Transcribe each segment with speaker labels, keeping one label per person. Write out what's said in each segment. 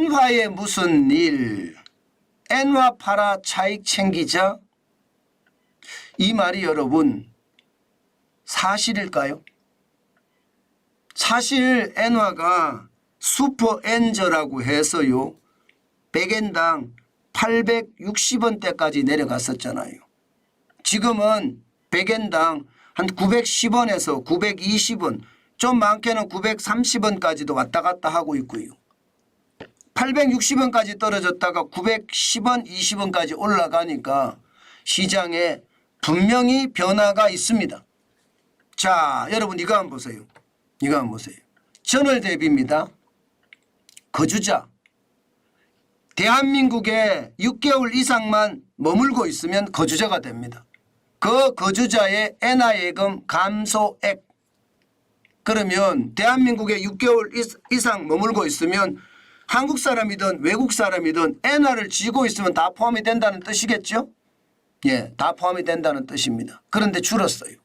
Speaker 1: 엔화에 무슨 일? 엔화 팔아 차익 챙기자? 이 말이 여러분 사실일까요? 사실 엔화가 슈퍼엔저라고 해서요 100엔당 860원대까지 내려갔었잖아요. 지금은 100엔당 한 910원에서 920원, 좀 많게는 930원까지도 왔다 갔다 하고 있고요. 860원까지 떨어졌다가 910원, 20원까지 올라가니까 시장에 분명히 변화가 있습니다. 자, 여러분 이거 한번 보세요. 이거 한번 보세요. 전월 대비입니다. 거주자. 대한민국에 6개월 이상만 머물고 있으면 거주자가 됩니다. 그 거주자의 엔화 예금 감소액. 그러면 대한민국에 6개월 이상 머물고 있으면 한국 사람이든 외국 사람이든 엔화를 쥐고 있으면 다 포함이 된다는 뜻이겠죠? 예, 다 포함이 된다는 뜻입니다. 그런데 줄었어요.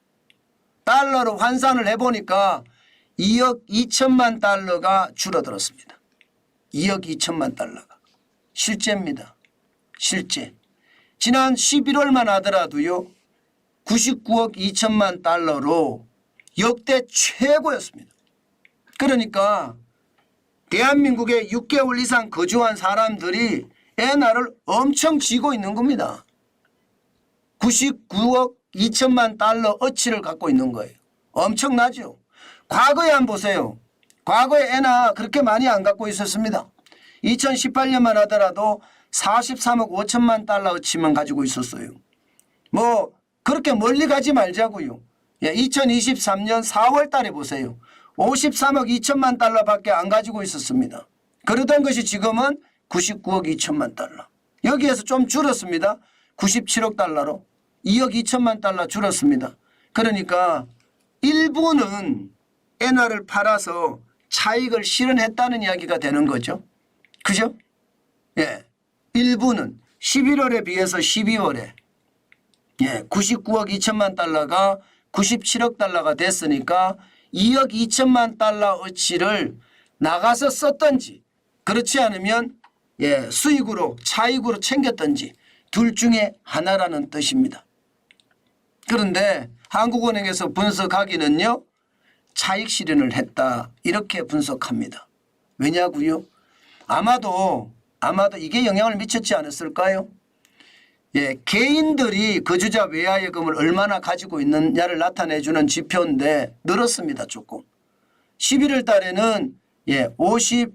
Speaker 1: 달러로 환산을 해보니까 2억 2천만 달러가 줄어들었습니다. 2억 2천만 달러가. 실제입니다. 실제. 지난 11월만 하더라도요. 99억 2천만 달러로 역대 최고였습니다. 그러니까 대한민국에 6개월 이상 거주한 사람들이 엔화를 엄청 쥐고 있는 겁니다. 99억 2천만 달러 어치를 갖고 있는 거예요. 엄청나죠. 과거에 한번 보세요. 과거에 엔화 그렇게 많이 안 갖고 있었습니다. 2018년만 하더라도 43억 5천만 달러 어치만 가지고 있었어요. 뭐 그렇게 멀리 가지 말자고요. 2023년 4월 달에 보세요. 53억 2천만 달러밖에 안 가지고 있었습니다. 그러던 것이 지금은 99억 2천만 달러. 여기에서 좀 줄었습니다. 97억 달러로 2억 2천만 달러 줄었습니다. 그러니까 일부는 엔화를 팔아서 차익을 실현했다는 이야기가 되는 거죠. 그죠? 예. 일부는 11월에 비해서 12월에 99억 2천만 달러가 97억 달러가 됐으니까 2억 2천만 달러 어치를 나가서 썼던지 그렇지 않으면 수익으로 차익으로 챙겼던지 둘 중에 하나라는 뜻입니다. 그런데 한국은행에서 분석하기는요. 차익 실현을 했다 이렇게 분석합니다. 왜냐고요? 아마도 이게 영향을 미쳤지 않았을까요? 개인들이 거주자 외화예금을 얼마나 가지고 있느냐를 나타내주는 지표인데 늘었습니다. 조금. 11월 달에는 155억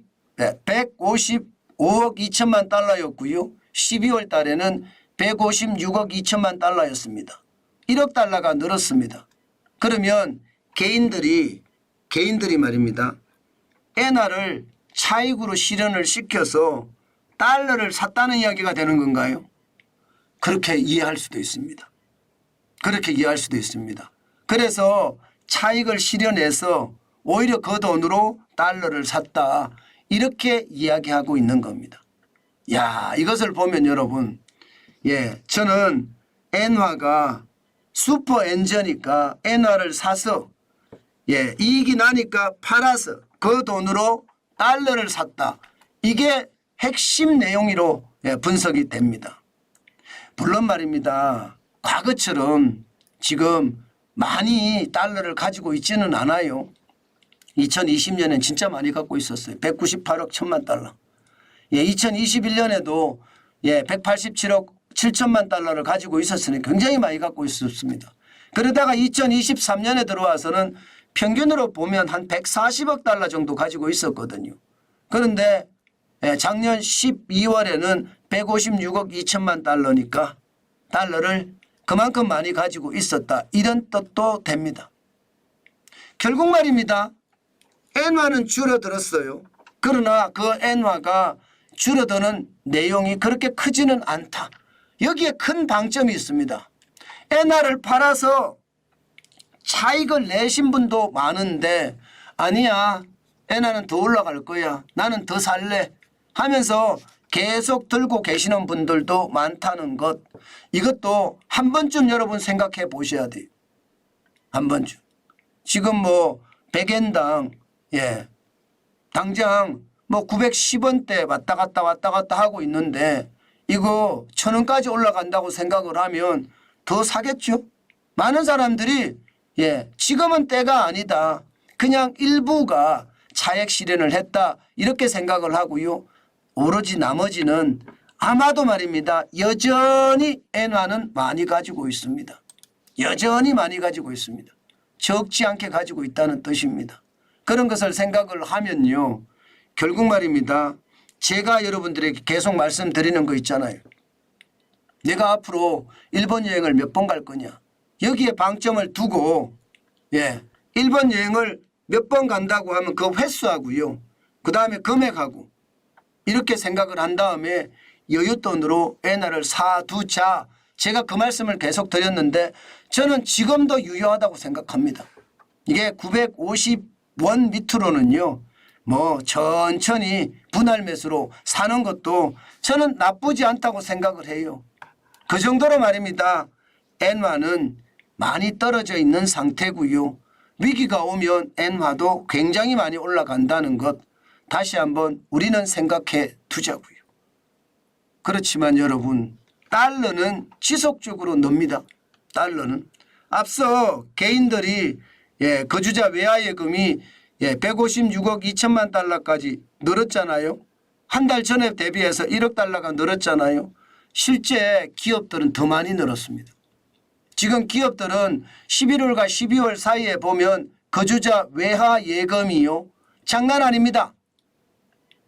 Speaker 1: 2천만 달러였고요. 12월 달에는 156억 2천만 달러였습니다. 1억 달러가 늘었습니다. 그러면 개인들이 말입니다. 엔화를 차익으로 실현을 시켜서 달러를 샀다는 이야기가 되는 건가요? 그렇게 이해할 수도 있습니다. 그렇게 이해할 수도 있습니다. 그래서 차익을 실현해서 오히려 그 돈으로 달러를 샀다. 이렇게 이야기하고 있는 겁니다. 야, 이것을 보면 여러분, 저는 엔화가 슈퍼엔저니까 엔화를 사서 이익이 나니까 팔아서 그 돈으로 달러를 샀다. 이게 핵심 내용으로 분석이 됩니다. 물론 말입니다. 과거처럼 지금 많이 달러를 가지고 있지는 않아요. 2020년엔 진짜 많이 갖고 있었어요. 198억 1천만 달러. 2021년에도 187억 7천만 달러를 가지고 있었으니 굉장히 많이 갖고 있었습니다. 그러다가 2023년에 들어와서는 평균으로 보면 한 140억 달러 정도 가지고 있었거든요. 그런데 작년 12월에는 156억 2천만 달러니까 달러를 그만큼 많이 가지고 있었다. 이런 뜻도 됩니다. 결국 말입니다. 엔화는 줄어들었어요. 그러나 그 엔화가 줄어드는 내용이 그렇게 크지는 않다. 여기에 큰 방점이 있습니다. 엔화를 팔아서 차익을 내신 분도 많은데 아니야. 엔화는 더 올라갈 거야. 나는 더 살래 하면서 계속 들고 계시는 분들도 많다는 것. 이것도 한 번쯤 여러분 생각해 보셔야 돼요. 한 번쯤. 지금 뭐 100엔당 당장 뭐 910원대 왔다 갔다 하고 있는데 이거 1,000원까지 올라간다고 생각을 하면 더 사겠죠. 많은 사람들이 지금은 때가 아니다. 그냥 일부가 차액 실현을 했다. 이렇게 생각을 하고요. 오로지 나머지는 아마도 말입니다. 여전히 엔화는 많이 가지고 있습니다. 여전히 많이 가지고 있습니다. 적지 않게 가지고 있다는 뜻입니다. 그런 것을 생각을 하면요. 결국 말입니다. 제가 여러분들에게 계속 말씀드리는 거 있잖아요. 내가 앞으로 일본 여행을 몇 번 갈 거냐. 여기에 방점을 두고 일본 여행을 몇 번 간다고 하면 그 횟수하고요. 그다음에 금액하고 이렇게 생각을 한 다음에 여윳돈으로 엔화를 사두자. 제가 그 말씀을 계속 드렸는데 저는 지금도 유효하다고 생각합니다. 이게 950원 밑으로는요. 뭐 천천히 분할 매수로 사는 것도 저는 나쁘지 않다고 생각을 해요. 그 정도로 말입니다. 엔화는 많이 떨어져 있는 상태고요. 위기가 오면 엔화도 굉장히 많이 올라간다는 것 다시 한번 우리는 생각해 두자고요. 그렇지만 여러분 달러는 지속적으로 늡니다. 달러는. 앞서 개인들이 거주자 외화예금이 156억 2천만 달러까지 늘었잖아요. 한 달 전에 대비해서 1억 달러가 늘었잖아요. 실제 기업들은 더 많이 늘었습니다. 지금 기업들은 11월과 12월 사이에 보면 거주자 외화예금이요. 장난 아닙니다.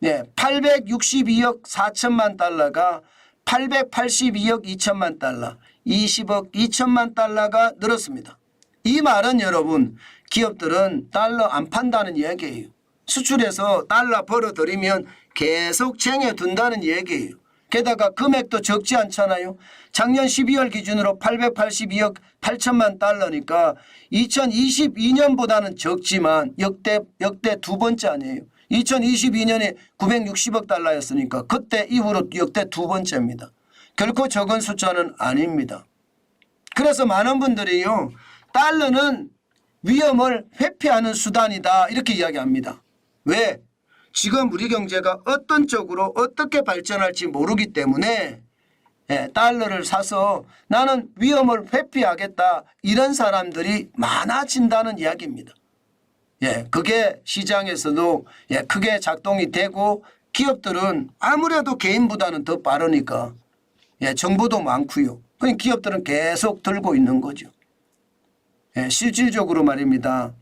Speaker 1: 862억 4천만 달러가 882억 2천만 달러, 20억 2천만 달러가 늘었습니다. 이 말은 여러분 기업들은 달러 안 판다는 이야기예요. 수출해서 달러 벌어들이면 계속 쟁여둔다는 얘기예요. 게다가 금액도 적지 않잖아요. 작년 12월 기준으로 882억 8천만 달러니까 2022년보다는 적지만 역대 두 번째 아니에요. 2022년에 960억 달러였으니까 그때 이후로 역대 두 번째입니다. 결코 적은 숫자는 아닙니다. 그래서 많은 분들이요. 달러는 위험을 회피하는 수단이다 이렇게 이야기합니다. 왜? 지금 우리 경제가 어떤 쪽으로 어떻게 발전할지 모르기 때문에 달러를 사서 나는 위험을 회피하겠다 이런 사람들이 많아진다는 이야기입니다. 그게 시장에서도 크게 작동이 되고 기업들은 아무래도 개인보다는 더 빠르니까 정보도 많고요. 그러니까 기업들은 계속 들고 있는 거죠. 실질적으로 말입니다.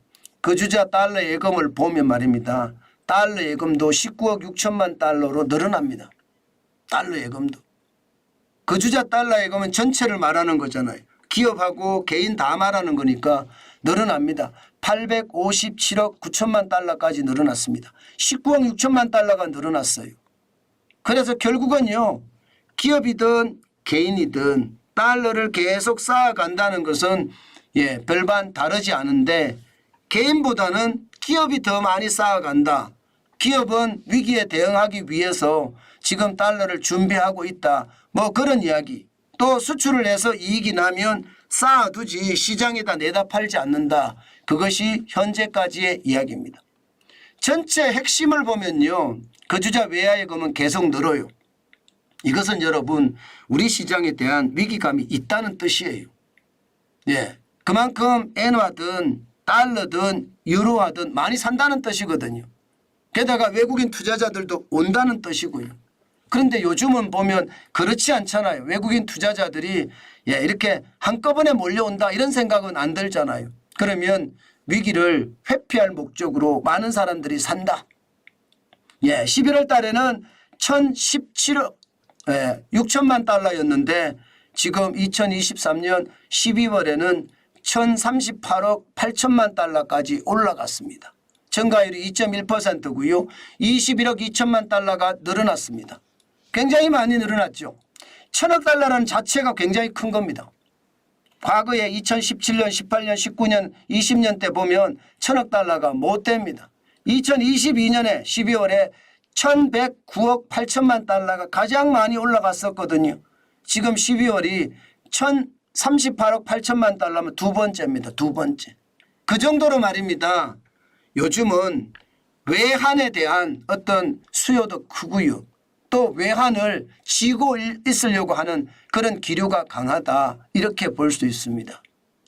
Speaker 1: 거주자 달러 예금을 보면 말입니다. 달러 예금도 19억 6천만 달러로 늘어납니다. 달러 예금도. 거주자 달러 예금은 전체를 말하는 거잖아요. 기업하고 개인 다 말하는 거니까 늘어납니다. 857억 9천만 달러까지 늘어났습니다. 19억 6천만 달러가 늘어났어요. 그래서 결국은요. 기업이든 개인이든 달러를 계속 쌓아간다는 것은 별반 다르지 않은데 개인보다는 기업이 더 많이 쌓아간다. 기업은 위기에 대응하기 위해서 지금 달러를 준비하고 있다. 뭐 그런 이야기. 또 수출을 해서 이익이 나면 쌓아두지 시장에다 내다 팔지 않는다. 그것이 현재까지의 이야기입니다. 전체 핵심을 보면요. 거주자 외화예금은 계속 늘어요. 이것은 여러분 우리 시장에 대한 위기감이 있다는 뜻이에요. 그만큼 엔화든 달러든 유로화든 많이 산다는 뜻이거든요. 게다가 외국인 투자자들도 온다는 뜻이고요. 그런데 요즘은 보면 그렇지 않잖아요. 외국인 투자자들이 이렇게 한꺼번에 몰려온다 이런 생각은 안 들잖아요. 그러면 위기를 회피할 목적으로 많은 사람들이 산다. 11월 달에는 1,017억 6천만 달러였는데 지금 2023년 12월에는 1,038억 8천만 달러까지 올라갔습니다. 증가율이 2.1%고요. 21억 2천만 달러가 늘어났습니다. 굉장히 많이 늘어났죠. 1,000억 달러라는 자체가 굉장히 큰 겁니다. 과거에 2017년, 18년, 19년, 20년 때 보면 1,000억 달러가 못 됩니다. 2022년에 12월에 1,109억 8천만 달러가 가장 많이 올라갔었거든요. 지금 12월이 1,038억 8천만 달러면 두 번째입니다. 두 번째. 그 정도로 말입니다. 요즘은 외환에 대한 어떤 수요도 크고요. 또 외환을 쥐고 있으려고 하는 그런 기류가 강하다 이렇게 볼 수 있습니다.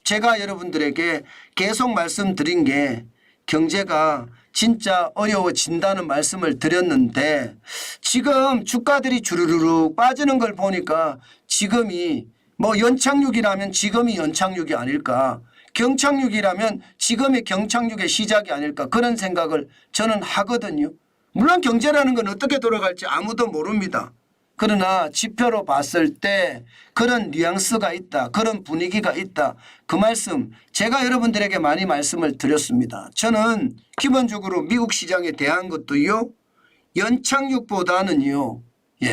Speaker 1: 제가 여러분들에게 계속 말씀드린 게 경제가 진짜 어려워진다는 말씀을 드렸는데 지금 주가들이 주르르륵 빠지는 걸 보니까 지금이 뭐 연착륙이라면 지금이 연착륙이 아닐까, 경착륙이라면 지금이 경착륙의 시작이 아닐까 그런 생각을 저는 하거든요. 물론 경제라는 건 어떻게 돌아갈지 아무도 모릅니다. 그러나 지표로 봤을 때 그런 뉘앙스가 있다. 그런 분위기가 있다. 그 말씀 제가 여러분들에게 많이 말씀을 드렸습니다. 저는 기본적으로 미국 시장에 대한 것도요. 연착륙보다는요.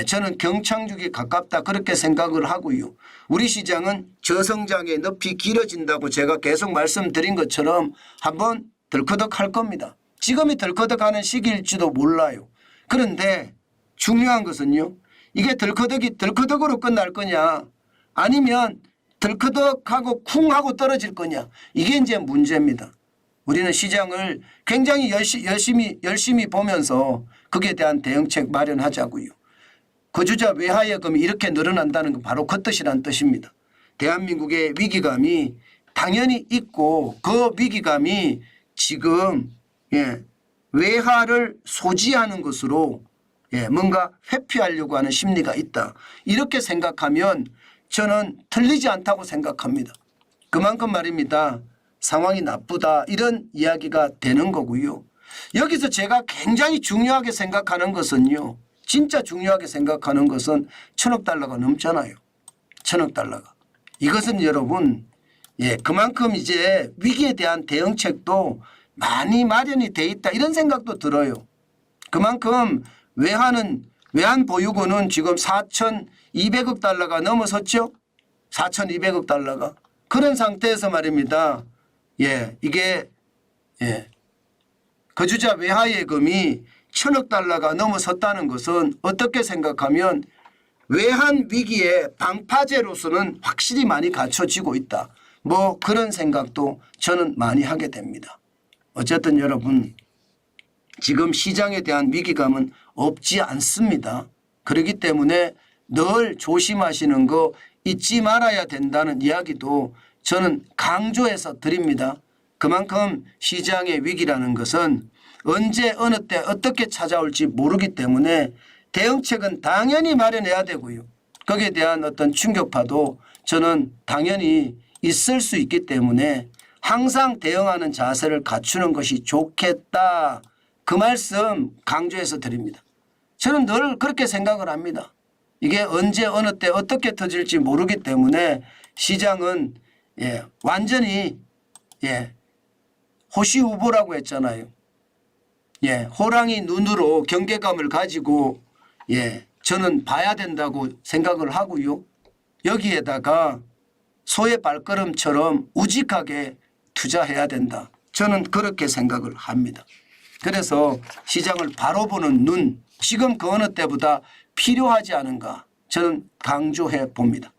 Speaker 1: 저는 경착륙이 가깝다 그렇게 생각을 하고요. 우리 시장은 저성장의 늪이 길어진다고 제가 계속 말씀드린 것처럼 한번 덜커덕할 겁니다. 지금이 덜커덕하는 시기일지도 몰라요. 그런데 중요한 것은요. 이게 덜커덕이 덜커덕으로 끝날 거냐 아니면 덜커덕하고 쿵하고 떨어질 거냐 이게 이제 문제입니다. 우리는 시장을 굉장히 열심히 보면서 거기에 대한 대응책 마련하자고요. 거주자 외화예금이 이렇게 늘어난다는 건 바로 그 뜻이란 뜻입니다. 대한민국의 위기감이 당연히 있고 그 위기감이 지금 외화를 소지하는 것으로 뭔가 회피하려고 하는 심리가 있다. 이렇게 생각하면 저는 틀리지 않다고 생각합니다. 그만큼 말입니다. 상황이 나쁘다 이런 이야기가 되는 거고요. 여기서 제가 굉장히 중요하게 생각하는 것은요. 진짜 중요하게 생각하는 것은 1,000억 달러가 넘잖아요. 1,000억 달러가. 이것은 여러분 그만큼 이제 위기에 대한 대응책도 많이 마련이 돼 있다 이런 생각도 들어요. 그만큼 외환 보유고는 지금 4,200억 달러가 넘어섰죠. 4,200억 달러가. 그런 상태에서 말입니다. 이게 거주자 외화예금이 1,000억 달러가 넘어섰다는 것은 어떻게 생각하면 외환 위기의 방파제로서는 확실히 많이 갖춰지고 있다. 뭐 그런 생각도 저는 많이 하게 됩니다. 어쨌든 여러분 지금 시장에 대한 위기감은 없지 않습니다. 그렇기 때문에 늘 조심하시는 거 잊지 말아야 된다는 이야기도 저는 강조해서 드립니다. 그만큼 시장의 위기라는 것은 언제 어느 때 어떻게 찾아올지 모르기 때문에 대응책은 당연히 마련해야 되고요. 거기에 대한 어떤 충격파도 저는 당연히 있을 수 있기 때문에 항상 대응하는 자세를 갖추는 것이 좋겠다. 그 말씀 강조해서 드립니다. 저는 늘 그렇게 생각을 합니다. 이게 언제 어느 때 어떻게 터질지 모르기 때문에 시장은 완전히 호시우보라고 했잖아요. 호랑이 눈으로 경계감을 가지고 저는 봐야 된다고 생각을 하고요. 여기에다가 소의 발걸음처럼 우직하게 투자해야 된다. 저는 그렇게 생각을 합니다. 그래서 시장을 바로 보는 눈 지금 그 어느 때보다 필요하지 않은가 저는 강조해 봅니다.